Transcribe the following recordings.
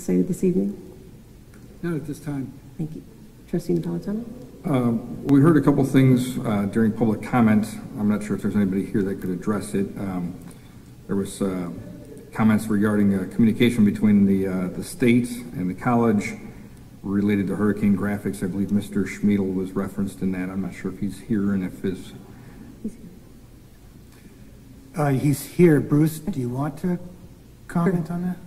say this evening? Not at this time. Thank you. Trustee Napolitano? We heard a couple things during public comment. I'm not sure if there's anybody here that could address it. There was comments regarding communication between the state and the college related to Hurricane Graphics. I believe Mr. Schmiedel was referenced in that. I'm not sure if he's here and if his... He's here. Bruce, do you want to comment on that?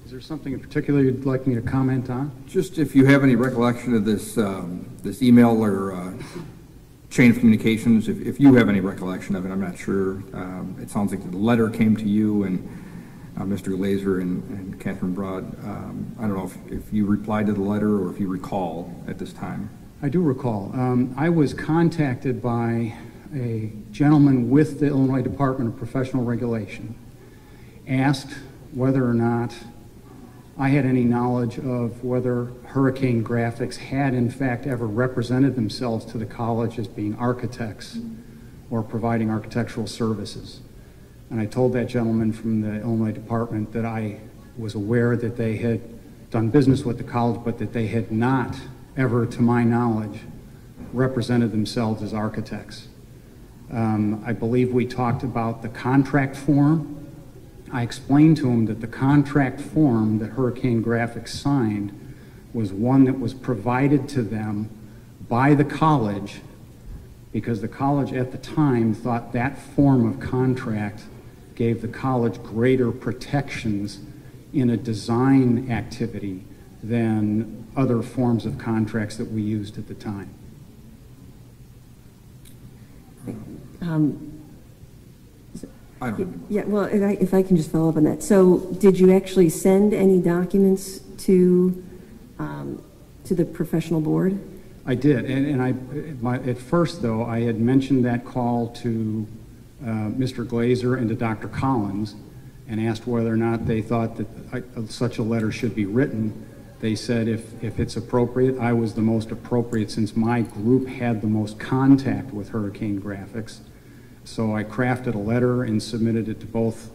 Is there something in particular you'd like me to comment on? Just if you have any recollection of this this email or chain of communications, if you have any recollection of it. I'm not sure. It sounds like the letter came to you and Mr. Glazer and Catherine Broad. I don't know if you replied to the letter or if you recall at this time. I do recall. I was contacted by a gentleman with the Illinois Department of Professional Regulation, asked whether or not I had any knowledge of whether Hurricane Graphics had in fact ever represented themselves to the college as being architects or providing architectural services. And I told that gentleman from the Illinois Department that I was aware that they had done business with the college, but that they had not ever, to my knowledge, represented themselves as architects. I believe we talked about the contract form. I explained to him that the contract form that Hurricane Graphics signed was one that was provided to them by the college, because the college at the time thought that form of contract gave the college greater protections in a design activity than other forms of contracts that we used at the time. Yeah, well, if I can just follow up on that. So did you actually send any documents to the professional board? I did, and at first, though, I had mentioned that call to Mr. Glazer and to Dr. Collins and asked whether or not they thought that such a letter should be written. They said if it's appropriate, I was the most appropriate since my group had the most contact with Hurricane Graphics. So I crafted a letter and submitted it to both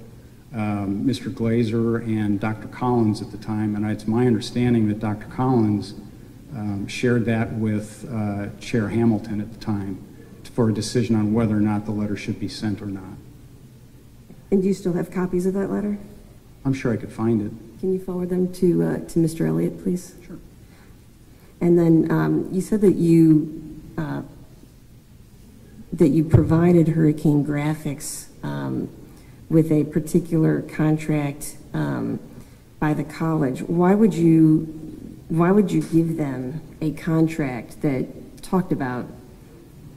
Mr. Glazer and Dr. Collins at the time, and it's my understanding that Dr. Collins shared that with Chair Hamilton at the time for a decision on whether or not the letter should be sent or not. And do you still have copies of that letter? I'm sure I could find it. Can you forward them to Mr. Elliott, please? Sure. And then you said that you provided Hurricane Graphics with a particular contract by the college. Why would you give them a contract that talked about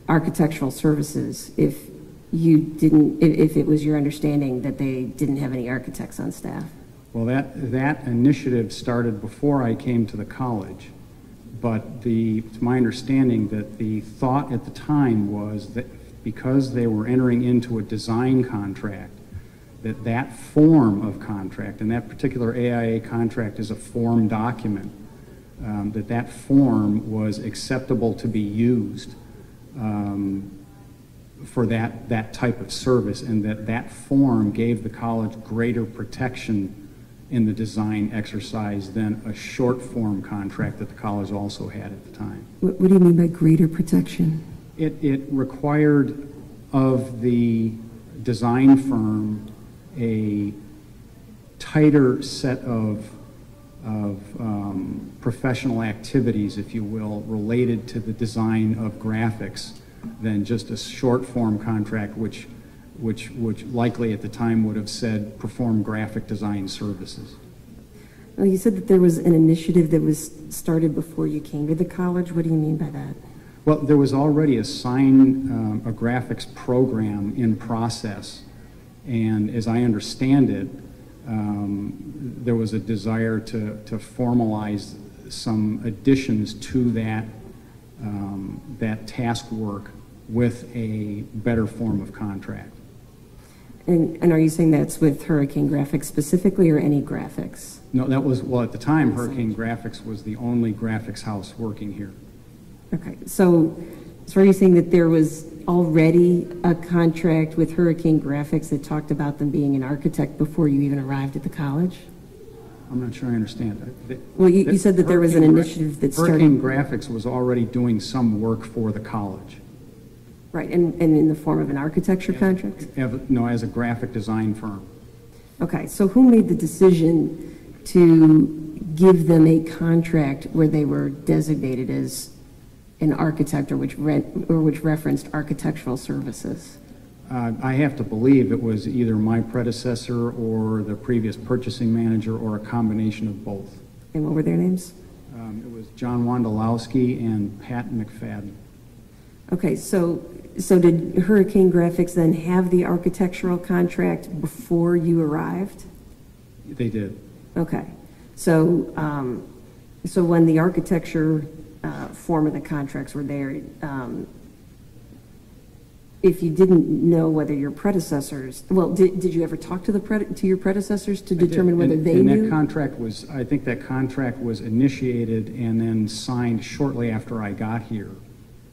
architectural services if it was your understanding that they didn't have any architects on staff? Well, that initiative started before I came to the college, but it's my understanding that the thought at the time was that because they were entering into a design contract, that form of contract, and that particular AIA contract is a form document, that form was acceptable to be used for that type of service, and that form gave the college greater protection in the design exercise than a short form contract that the college also had at the time. What do you mean by greater protection? It required of the design firm a tighter set of professional activities, if you will, related to the design of graphics than just a short form contract which likely at the time would have said perform graphic design services. Well, you said that there was an initiative that was started before you came to the college. What do you mean by that? Well, there was already a graphics program in process, and as I understand it, there was a desire to formalize some additions to that task work with a better form of contract. And are you saying that's with Hurricane Graphics specifically, or any graphics? No, that was, well, at the time, Hurricane Graphics was the only graphics house working here. Okay, so are you saying that there was already a contract with Hurricane Graphics that talked about them being an architect before you even arrived at the college? I'm not sure I understand. Well, you said that there was an initiative that started... Hurricane Graphics was already doing some work for the college. Right, and in the form of an architecture contract? No, as a graphic design firm. Okay, so who made the decision to give them a contract where they were designated as an architect or which referenced architectural services? I have to believe it was either my predecessor or the previous purchasing manager or a combination of both. And what were their names? It was John Wondolowski and Pat McFadden. Okay, so did Hurricane Graphics then have the architectural contract before you arrived? They did. Okay, so when the architecture form of the contracts were there, if you didn't know whether your predecessors, well, did you ever talk to your predecessors to determine whether they knew? That contract was, I think that contract was initiated and then signed shortly after I got here,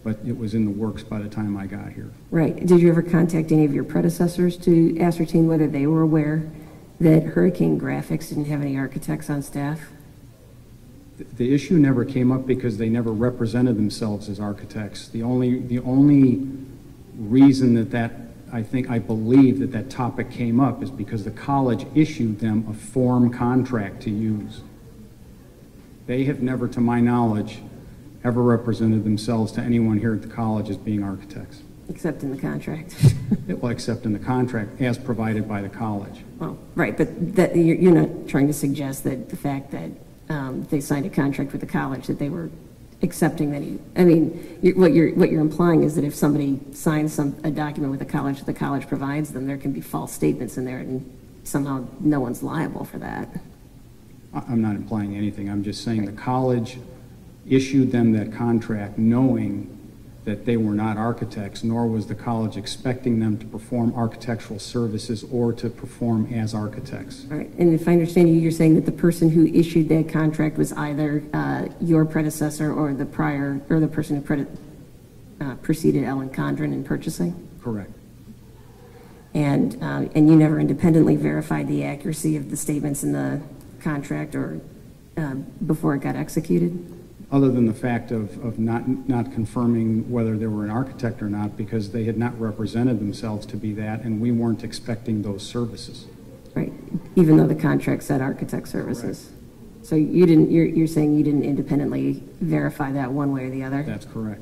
but it was in the works by the time I got here. Right. Did you ever contact any of your predecessors to ascertain whether they were aware that Hurricane Graphics didn't have any architects on staff? The issue never came up because they never represented themselves as architects. The only reason that I believe that topic came up is because the college issued them a form contract to use. They have never, to my knowledge, ever represented themselves to anyone here at the college as being architects. Except in the contract. Well, except in the contract as provided by the college. Well, right, but that, you're not trying to suggest that the fact that they signed a contract with the college that they were accepting that what you're implying is that if somebody signs a document with the college provides them, there can be false statements in there and somehow no one's liable for that. I'm not implying anything. I'm just saying the college issued them that contract knowing that they were not architects, nor was the college expecting them to perform architectural services or to perform as architects. All right, and if I understand you, you're saying that the person who issued that contract was either your predecessor or the person who preceded Ellen Condren in purchasing? Correct. And you never independently verified the accuracy of the statements in the contract or before it got executed? Other than the fact of not confirming whether they were an architect or not, because they had not represented themselves to be that, and we weren't expecting those services. Right, even though the contract said architect services. Correct. So you didn't. You're saying you didn't independently verify that one way or the other? That's correct.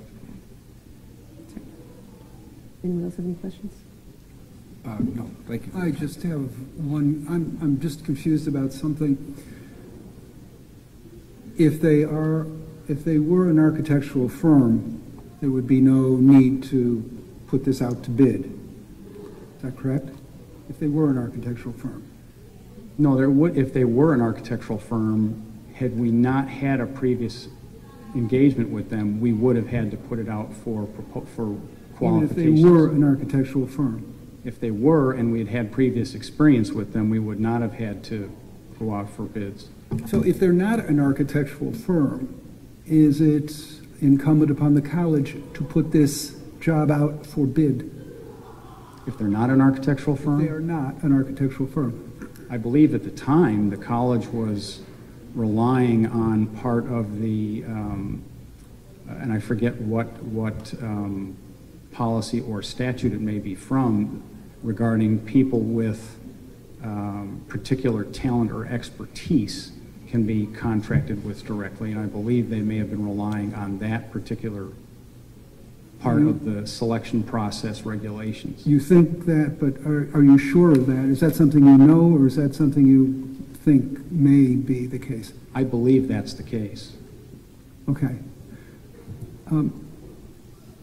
Anyone else have any questions? No, thank you. I just have one. I'm just confused about something. If they were an architectural firm, there would be no need to put this out to bid. Is that correct? If they were an architectural firm. No, there would, if they were an architectural firm, had we not had a previous engagement with them, we would have had to put it out for qualifications. Even if they were an architectural firm. If they were and we had had previous experience with them, we would not have had to go out for bids. So if they're not an architectural firm, is it incumbent upon the college to put this job out for bid? If they're not an architectural firm? If they are not an architectural firm. I believe at the time the college was relying on part of the, and I forget what policy or statute it may be from, regarding people with particular talent or expertise can be contracted with directly, and I believe they may have been relying on that particular part of the selection process regulations. You think that, but are you sure of that? Is that something you know, or is that something you think may be the case? I believe that's the case. Okay.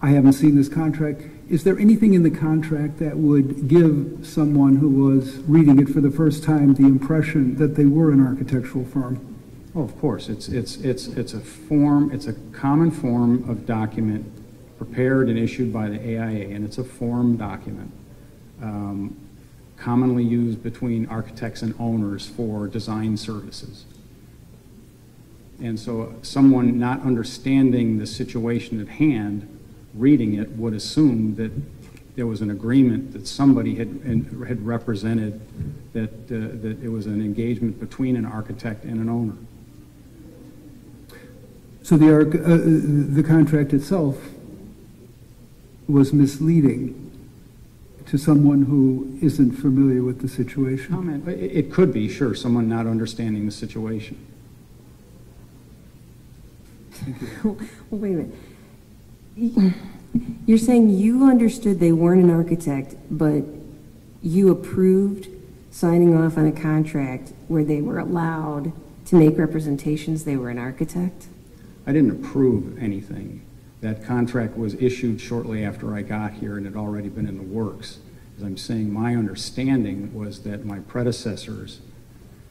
I haven't seen this contract. Is there anything in the contract that would give someone who was reading it for the first time the impression that they were an architectural firm? Oh, of course. It's a form. It's a common form of document prepared and issued by the AIA, and it's a form document commonly used between architects and owners for design services. And so someone not understanding the situation at hand, reading it, would assume that there was an agreement that somebody had represented, that it was an engagement between an architect and an owner. So the contract itself was misleading to someone who isn't familiar with the situation? It could be, sure, someone not understanding the situation. Well, wait a minute. You're saying you understood they weren't an architect, but you approved signing off on a contract where they were allowed to make representations they were an architect? I didn't approve anything. That contract was issued shortly after I got here and had already been in the works. As I'm saying, my understanding was that my predecessors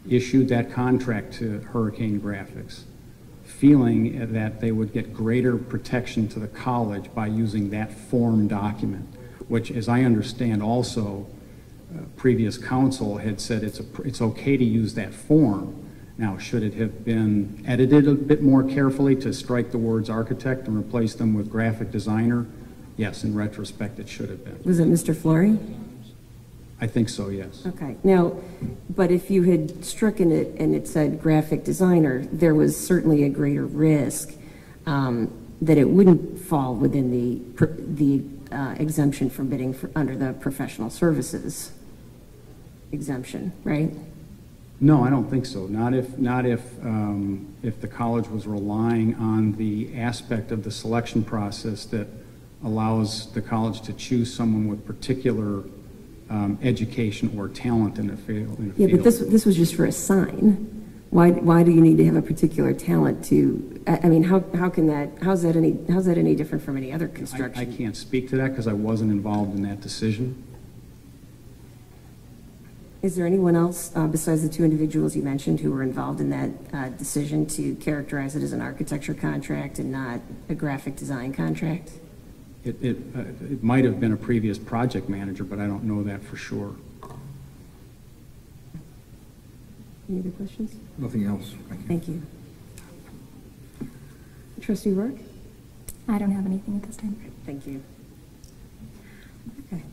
issued that contract to Hurricane Graphics, feeling that they would get greater protection to the college by using that form document, which, as I understand also, previous counsel had said it's okay to use that form. Now, should it have been edited a bit more carefully to strike the words architect and replace them with graphic designer? Yes, in retrospect, it should have been. Was it Mr. Flory? I think so, yes. Okay. Now, but if you had stricken it and it said graphic designer, there was certainly a greater risk that it wouldn't fall within the exemption from bidding under the professional services exemption, right? No, I don't think so. Not if the college was relying on the aspect of the selection process that allows the college to choose someone with particular education or talent in a field. Yeah, but this was just for a sign. Why do you need to have a particular talent to? I mean, how's that any different from any other construction? I can't speak to that because I wasn't involved in that decision. Is there anyone else besides the two individuals you mentioned who were involved in that decision to characterize it as an architecture contract and not a graphic design contract? It might have been a previous project manager, but I don't know that for sure. Any other questions? Nothing else. Thank you. Trustee Rourke? I don't have anything at this time. Thank you. Okay.